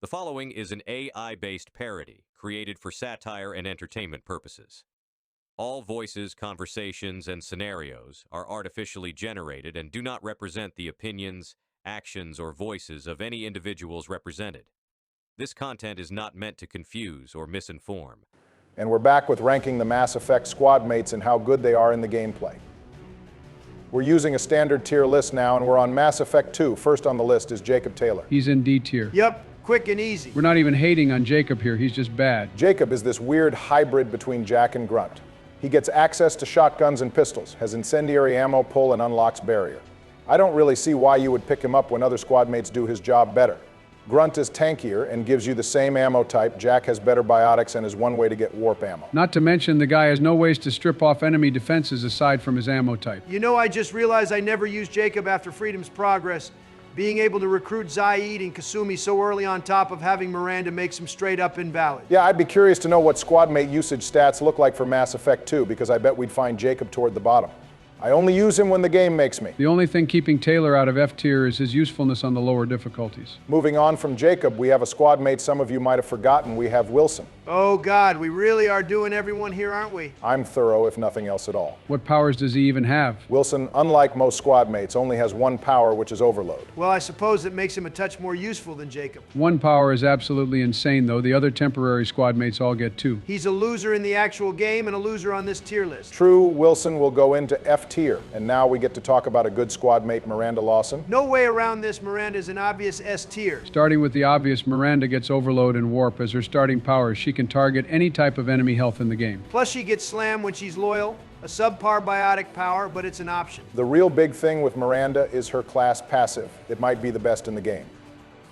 The following is an AI-based parody created for satire and entertainment purposes. All voices, conversations, and scenarios are artificially generated and do not represent the opinions, actions, or voices of any individuals represented. This content is not meant to confuse or misinform. And we're back with ranking the Mass Effect Squadmates and how good they are in the gameplay. We're using a standard tier list now, and we're on Mass Effect 2. First on the list is Jacob Taylor. He's in D tier. Yep, quick and easy. We're not even hating on Jacob here, he's just bad. Jacob is this weird hybrid between Jack and Grunt. He gets access to shotguns and pistols, has incendiary ammo pull, and unlocks barrier. I don't really see why you would pick him up when other squadmates do his job better. Grunt is tankier and gives you the same ammo type. Jack has better biotics and is one way to get warp ammo. Not to mention the guy has no ways to strip off enemy defenses aside from his ammo type. You know, I just realized I never used Jacob after Freedom's Progress. Being able to recruit Aight and Kasumi so early on top of having Miranda makes him straight up invalid. Yeah, I'd be curious to know what squadmate usage stats look like for Mass Effect 2, because I bet we'd find Jacob toward the bottom. I only use him when the game makes me. The only thing keeping Taylor out of F tier is his usefulness on the lower difficulties. Moving on from Jacob, we have a squadmate some of you might have forgotten. We have Wilson. Oh God, we really are doing everyone here, aren't we? I'm thorough, if nothing else at all. What powers does he even have? Wilson, unlike most squadmates, only has one power, which is overload. Well, I suppose it makes him a touch more useful than Jacob. One power is absolutely insane, though. The other temporary squadmates all get two. He's a loser in the actual game and a loser on this tier list. True, Wilson will go into F tier, and now we get to talk about a good squadmate, Miranda Lawson. No way around this. Miranda is an obvious S tier. Starting with the obvious, Miranda gets overload and warp as her starting powers. She can target any type of enemy health in the game. Plus she gets slammed when she's loyal. A subpar biotic power, but it's an option. The real big thing with Miranda is her class passive. It might be the best in the game.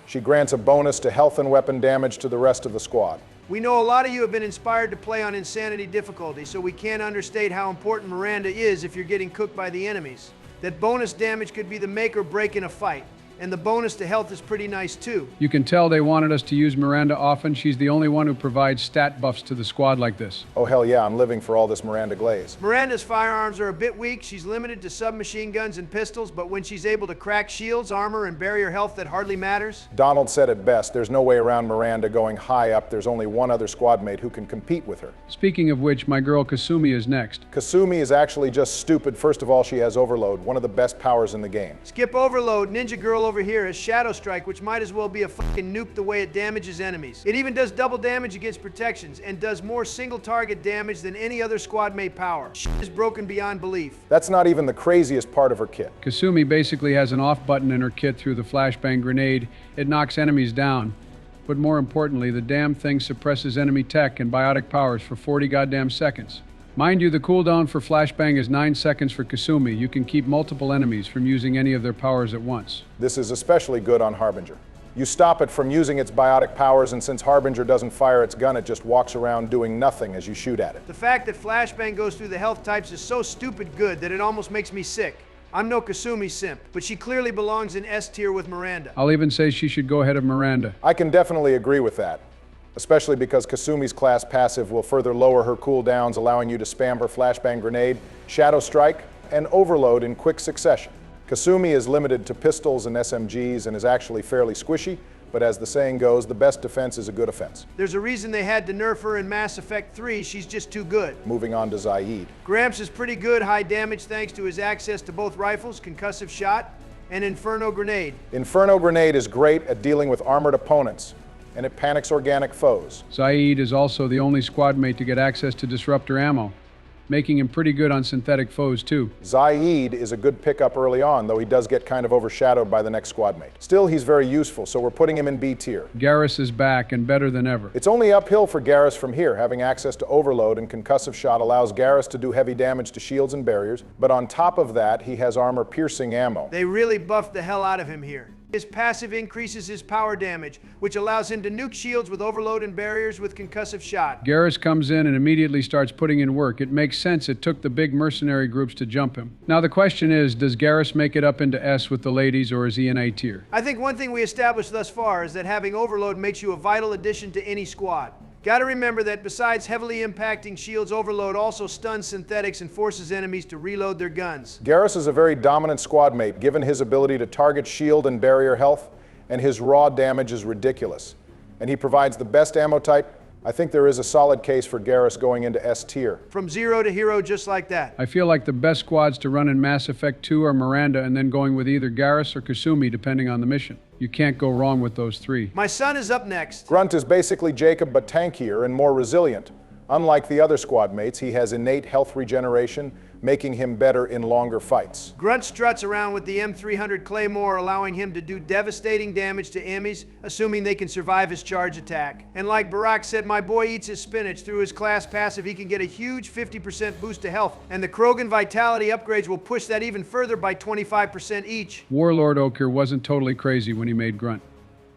She grants a bonus to health and weapon damage to the rest of the squad. We know a lot of you have been inspired to play on Insanity difficulty, so we can't understate how important Miranda is if you're getting cooked by the enemies. That bonus damage could be the make or break in a fight. And the bonus to health is pretty nice too. You can tell they wanted us to use Miranda often. She's the only one who provides stat buffs to the squad like this. Oh hell yeah, I'm living for all this Miranda glaze. Miranda's firearms are a bit weak. She's limited to submachine guns and pistols, but when she's able to crack shields, armor, and barrier health, that hardly matters. Donald said it best, there's no way around Miranda going high up. There's only one other squadmate who can compete with her. Speaking of which, my girl Kasumi is next. Kasumi is actually just stupid. First of all, she has overload, one of the best powers in the game. Skip overload. Ninja Girl over here has Shadow Strike, which might as well be a fucking nuke the way it damages enemies. It even does double damage against protections and does more single target damage than any other squadmate power. Shit is broken beyond belief. That's not even the craziest part of her kit. Kasumi basically has an off button in her kit through the flashbang grenade. It knocks enemies down. But more importantly, the damn thing suppresses enemy tech and biotic powers for 40 goddamn seconds. Mind you, the cooldown for flashbang is 9 seconds for Kasumi. You can keep multiple enemies from using any of their powers at once. This is especially good on Harbinger. You stop it from using its biotic powers, and since Harbinger doesn't fire its gun, it just walks around doing nothing as you shoot at it. The fact that flashbang goes through the health types is so stupid good that it almost makes me sick. I'm no Kasumi simp, but she clearly belongs in S tier with Miranda. I'll even say she should go ahead of Miranda. I can definitely agree with that, especially because Kasumi's class passive will further lower her cooldowns, allowing you to spam her flashbang grenade, shadow strike, and overload in quick succession. Kasumi is limited to pistols and SMGs and is actually fairly squishy, but as the saying goes, the best defense is a good offense. There's a reason they had to nerf her in Mass Effect 3, she's just too good. Moving on to Aight. Gramps is pretty good, high damage thanks to his access to both rifles, concussive shot, and Inferno grenade. Inferno grenade is great at dealing with armored opponents, and it panics organic foes. Aight is also the only squadmate to get access to disruptor ammo, making him pretty good on synthetic foes too. Aight is a good pickup early on, though he does get kind of overshadowed by the next squadmate. Still, he's very useful, so we're putting him in B tier. Garrus is back and better than ever. It's only uphill for Garrus from here. Having access to overload and concussive shot allows Garrus to do heavy damage to shields and barriers, but on top of that, he has armor-piercing ammo. They really buffed the hell out of him here. His passive increases his power damage, which allows him to nuke shields with overload and barriers with concussive shot. Garrus comes in and immediately starts putting in work. It makes sense it took the big mercenary groups to jump him. Now the question is, does Garrus make it up into S with the ladies, or is he in A tier? I think one thing we established thus far is that having overload makes you a vital addition to any squad. Gotta remember that besides heavily impacting shields, overload also stuns synthetics and forces enemies to reload their guns. Garrus is a very dominant squadmate, given his ability to target shield and barrier health, and his raw damage is ridiculous. and he provides the best ammo type, I think there is a solid case for Garrus going into S tier. From 0 to hero just like that. I feel like the best squads to run in Mass Effect 2 are Miranda and then going with either Garrus or Kasumi depending on the mission. You can't go wrong with those three. My son is up next. Grunt is basically Jacob but tankier and more resilient. Unlike the other squad mates, he has innate health regeneration, making him better in longer fights. Grunt struts around with the M300 Claymore, allowing him to do devastating damage to enemies, assuming they can survive his charge attack. And like Barack said, my boy eats his spinach. Through his class passive, he can get a huge 50% boost to health, and the Krogan Vitality upgrades will push that even further by 25% each. Warlord Oker wasn't totally crazy when he made Grunt.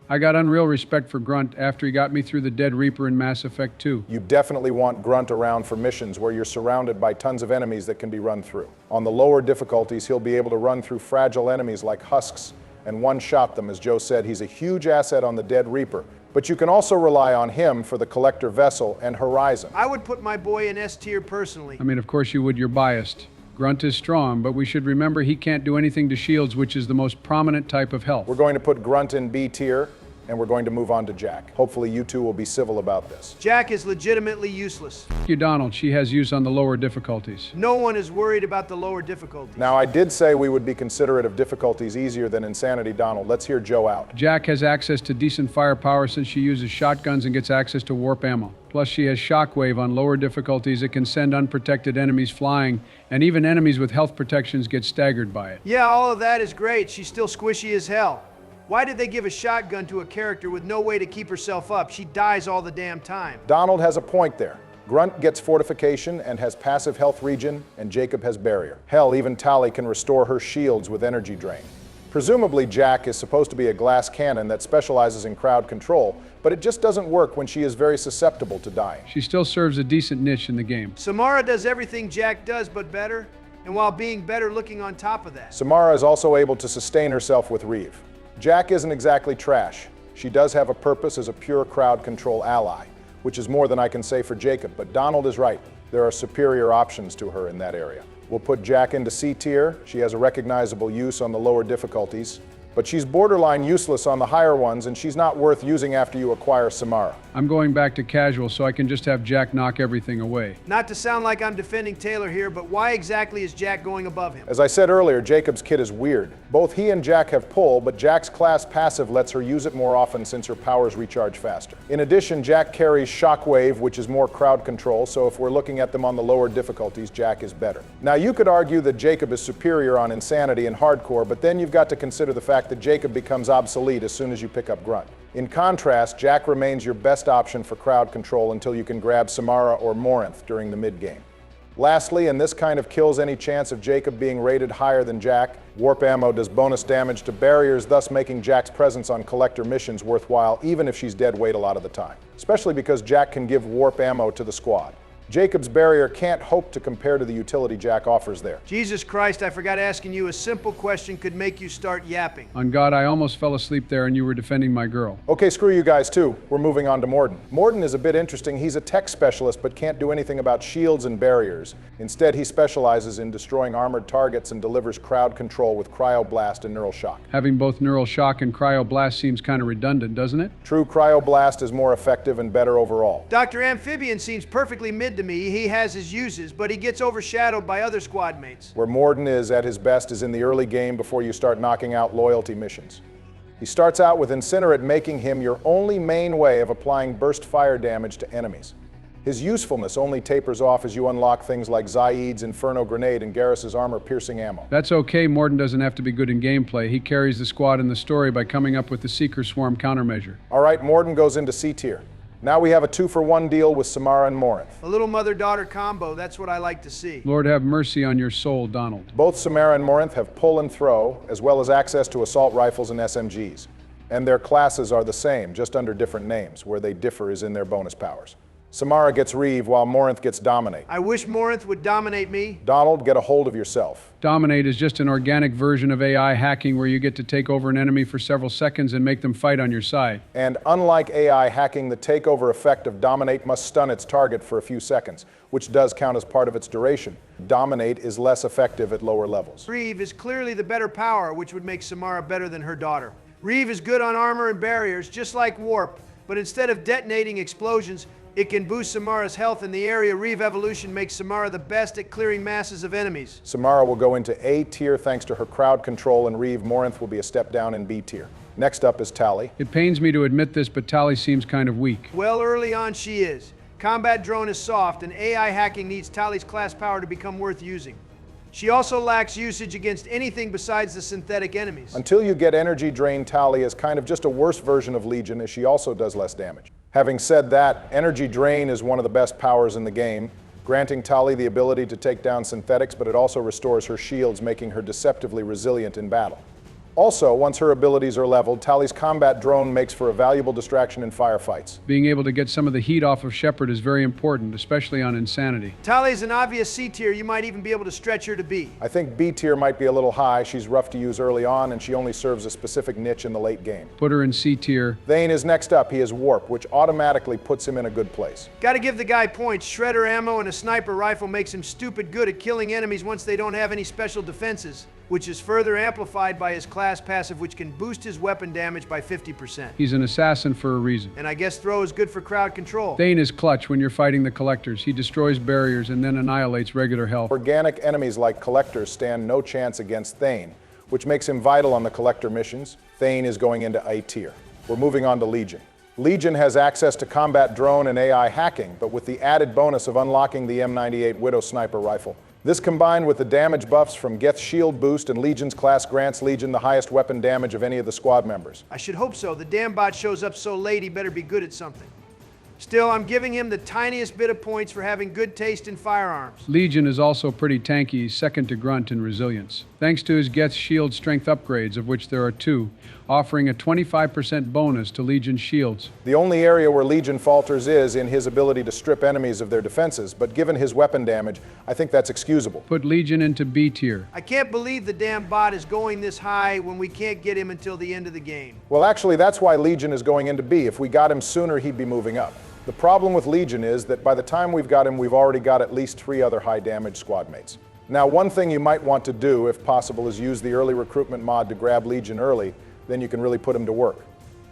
I got unreal respect for Grunt after he got me through the Dead Reaper in Mass Effect 2. You definitely want Grunt around for missions where you're surrounded by tons of enemies that can be run through. On the lower difficulties, he'll be able to run through fragile enemies like husks and one-shot them. As Joe said, he's a huge asset on the Dead Reaper. But you can also rely on him for the Collector Vessel and Horizon. I would put my boy in S tier personally. I mean, of course you would, you're biased. Grunt is strong, but we should remember he can't do anything to shields, which is the most prominent type of health. We're going to put Grunt in B tier, and we're going to move on to Jack. Hopefully you two will be civil about this. Jack is legitimately useless. Thank you, Donald. She has use on the lower difficulties. No one is worried about the lower difficulties. Now, I did say we would be considerate of difficulties easier than Insanity, Donald. Let's hear Joe out. Jack has access to decent firepower since she uses shotguns and gets access to warp ammo. Plus, she has Shockwave on lower difficulties. It can send unprotected enemies flying, and even enemies with health protections get staggered by it. Yeah, all of that is great. She's still squishy as hell. Why did they give a shotgun to a character with no way to keep herself up? She dies all the damn time. Donald has a point there. Grunt gets fortification and has passive health regen, and Jacob has barrier. Hell, even Tali can restore her shields with energy drain. Presumably, Jack is supposed to be a glass cannon that specializes in crowd control, but it just doesn't work when she is very susceptible to dying. She still serves a decent niche in the game. Samara does everything Jack does, but better, and while being better looking on top of that. Samara is also able to sustain herself with Reeve. Jack isn't exactly trash. She does have a purpose as a pure crowd control ally, which is more than I can say for Jacob, but Donald is right. There are superior options to her in that area. We'll put Jack into C tier. She has a recognizable use on the lower difficulties, but she's borderline useless on the higher ones, and she's not worth using after you acquire Samara. I'm going back to casual so I can just have Jack knock everything away. Not to sound like I'm defending Taylor here, but why exactly is Jack going above him? As I said earlier, Jacob's kit is weird. Both he and Jack have pull, but Jack's class passive lets her use it more often since her powers recharge faster. In addition, Jack carries Shockwave, which is more crowd control, so if we're looking at them on the lower difficulties, Jack is better. Now, you could argue that Jacob is superior on Insanity and Hardcore, but then you've got to consider the fact that Jacob becomes obsolete as soon as you pick up Grunt. In contrast, Jack remains your best option for crowd control until you can grab Samara or Morinth during the mid-game. Lastly, and this kind of kills any chance of Jacob being rated higher than Jack, warp ammo does bonus damage to barriers, thus making Jack's presence on collector missions worthwhile even if she's dead weight a lot of the time. Especially because Jack can give warp ammo to the squad. Jacob's barrier can't hope to compare to the utility Jack offers there. Jesus Christ, I forgot asking you a simple question could make you start yapping. On God, I almost fell asleep there and you were defending my girl. Okay, screw you guys too. We're moving on to Morden. Morden is a bit interesting. He's a tech specialist but can't do anything about shields and barriers. Instead, he specializes in destroying armored targets and delivers crowd control with Cryoblast and Neural Shock. Having both Neural Shock and Cryoblast seems kind of redundant, doesn't it? True, Cryoblast is more effective and better overall. Dr. Amphibian seems perfectly mid to me. He has his uses, but he gets overshadowed by other squad mates. Where Morden is at his best is in the early game before you start knocking out loyalty missions. He starts out with Incinerate, making him your only main way of applying burst fire damage to enemies. His usefulness only tapers off as you unlock things like Zaid's Inferno Grenade and Garrus's armor-piercing ammo. That's okay, Morden doesn't have to be good in gameplay. He carries the squad in the story by coming up with the Seeker Swarm countermeasure. All right, Morden goes into C tier. Now we have a 2-for-1 deal with Samara and Morinth. A little mother-daughter combo, that's what I like to see. Lord have mercy on your soul, Donald. Both Samara and Morinth have pull and throw, as well as access to assault rifles and SMGs. And their classes are the same, just under different names. Where they differ is in their bonus powers. Samara gets Reeve, while Morinth gets Dominate. I wish Morinth would dominate me. Donald, get a hold of yourself. Dominate is just an organic version of AI hacking where you get to take over an enemy for several seconds and make them fight on your side. And unlike AI hacking, the takeover effect of Dominate must stun its target for a few seconds, which does count as part of its duration. Dominate is less effective at lower levels. Reeve is clearly the better power, which would make Samara better than her daughter. Reeve is good on armor and barriers, just like Warp, but instead of detonating explosions, it can boost Samara's health in the area. Reeve evolution makes Samara the best at clearing masses of enemies. Samara will go into A tier thanks to her crowd control, and Reeve Morinth will be a step down in B tier. Next up is Tali. It pains me to admit this, but Tali seems kind of weak. Well, early on she is. Combat drone is soft, and AI hacking needs Tali's class power to become worth using. She also lacks usage against anything besides the synthetic enemies. Until you get Energy Drain, Tali is kind of just a worse version of Legion, as she also does less damage. Having said that, Energy Drain is one of the best powers in the game, granting Tali the ability to take down synthetics, but it also restores her shields, making her deceptively resilient in battle. Also, once her abilities are leveled, Tali's combat drone makes for a valuable distraction in firefights. Being able to get some of the heat off of Shepard is very important, especially on Insanity. Tali is an obvious C tier. You might even be able to stretch her to B. I think B tier might be a little high. She's rough to use early on, and she only serves a specific niche in the late game. Put her in C tier. Thane is next up. He has Warp, which automatically puts him in a good place. Gotta give the guy points. Shredder ammo and a sniper rifle makes him stupid good at killing enemies once they don't have any special defenses, which is further amplified by his class passive, which can boost his weapon damage by 50%. He's an assassin for a reason. And I guess throw is good for crowd control. Thane is clutch when you're fighting the Collectors. He destroys barriers and then annihilates regular health. Organic enemies like Collectors stand no chance against Thane, which makes him vital on the Collector missions. Thane is going into A tier. We're moving on to Legion. Legion has access to combat drone and AI hacking, but with the added bonus of unlocking the M98 Widow sniper rifle. This combined with the damage buffs from Geth's shield boost and Legion's class grants Legion the highest weapon damage of any of the squad members. I should hope so. The damn bot shows up so late, he better be good at something. Still, I'm giving him the tiniest bit of points for having good taste in firearms. Legion is also pretty tanky, second to Grunt in resilience. Thanks to his Geth's shield strength upgrades, of which there are 2, offering a 25% bonus to Legion's shields. The only area where Legion falters is in his ability to strip enemies of their defenses, but given his weapon damage, I think that's excusable. Put Legion into B tier. I can't believe the damn bot is going this high when we can't get him until the end of the game. Well, actually, that's why Legion is going into B. If we got him sooner, he'd be moving up. The problem with Legion is that by the time we've got him, we've already got at least 3 other high damage squad mates. Now, one thing you might want to do, if possible, is use the early recruitment mod to grab Legion early, then you can really put him to work.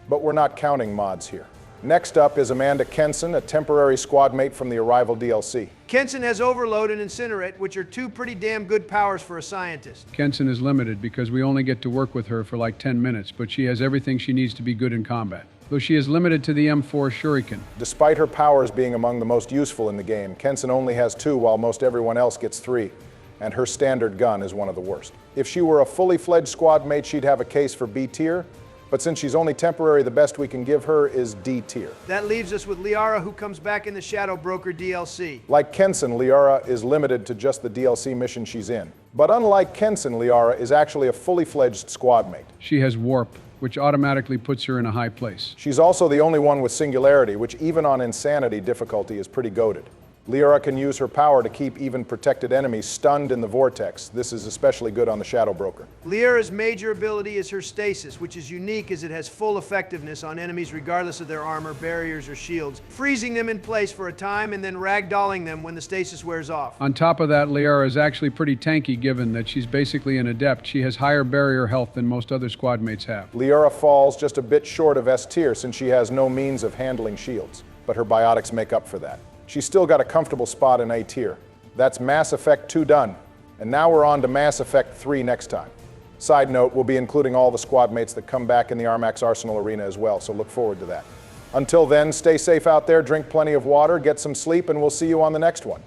But we're not counting mods here. Next up is Amanda Kenson, a temporary squad mate from the Arrival DLC. Kenson has Overload and Incinerate, which are 2 pretty damn good powers for a scientist. Kenson is limited because we only get to work with her for like 10 minutes, but she has everything she needs to be good in combat. Though she is limited to the M4 Shuriken. Despite her powers being among the most useful in the game, Kenson only has 2 while most everyone else gets 3, and her standard gun is one of the worst. If she were a fully fledged squad mate, she'd have a case for B tier, but since she's only temporary, the best we can give her is D tier. That leaves us with Liara, who comes back in the Shadow Broker DLC. Like Kenson, Liara is limited to just the DLC mission she's in. But unlike Kenson, Liara is actually a fully fledged squad mate. She has Warp, which automatically puts her in a high place. She's also the only one with Singularity, which even on Insanity difficulty is pretty goated. Liara can use her power to keep even protected enemies stunned in the vortex. This is especially good on the Shadow Broker. Liara's major ability is her stasis, which is unique as it has full effectiveness on enemies regardless of their armor, barriers, or shields, freezing them in place for a time and then ragdolling them when the stasis wears off. On top of that, Liara is actually pretty tanky given that she's basically an adept. She has higher barrier health than most other squad mates have. Liara falls just a bit short of S tier since she has no means of handling shields, but her biotics make up for that. She's still got a comfortable spot in A tier. That's Mass Effect 2 done. And now we're on to Mass Effect 3 next time. Side note, we'll be including all the squad mates that come back in the Armax Arsenal Arena as well, so look forward to that. Until then, stay safe out there, drink plenty of water, get some sleep, and we'll see you on the next one.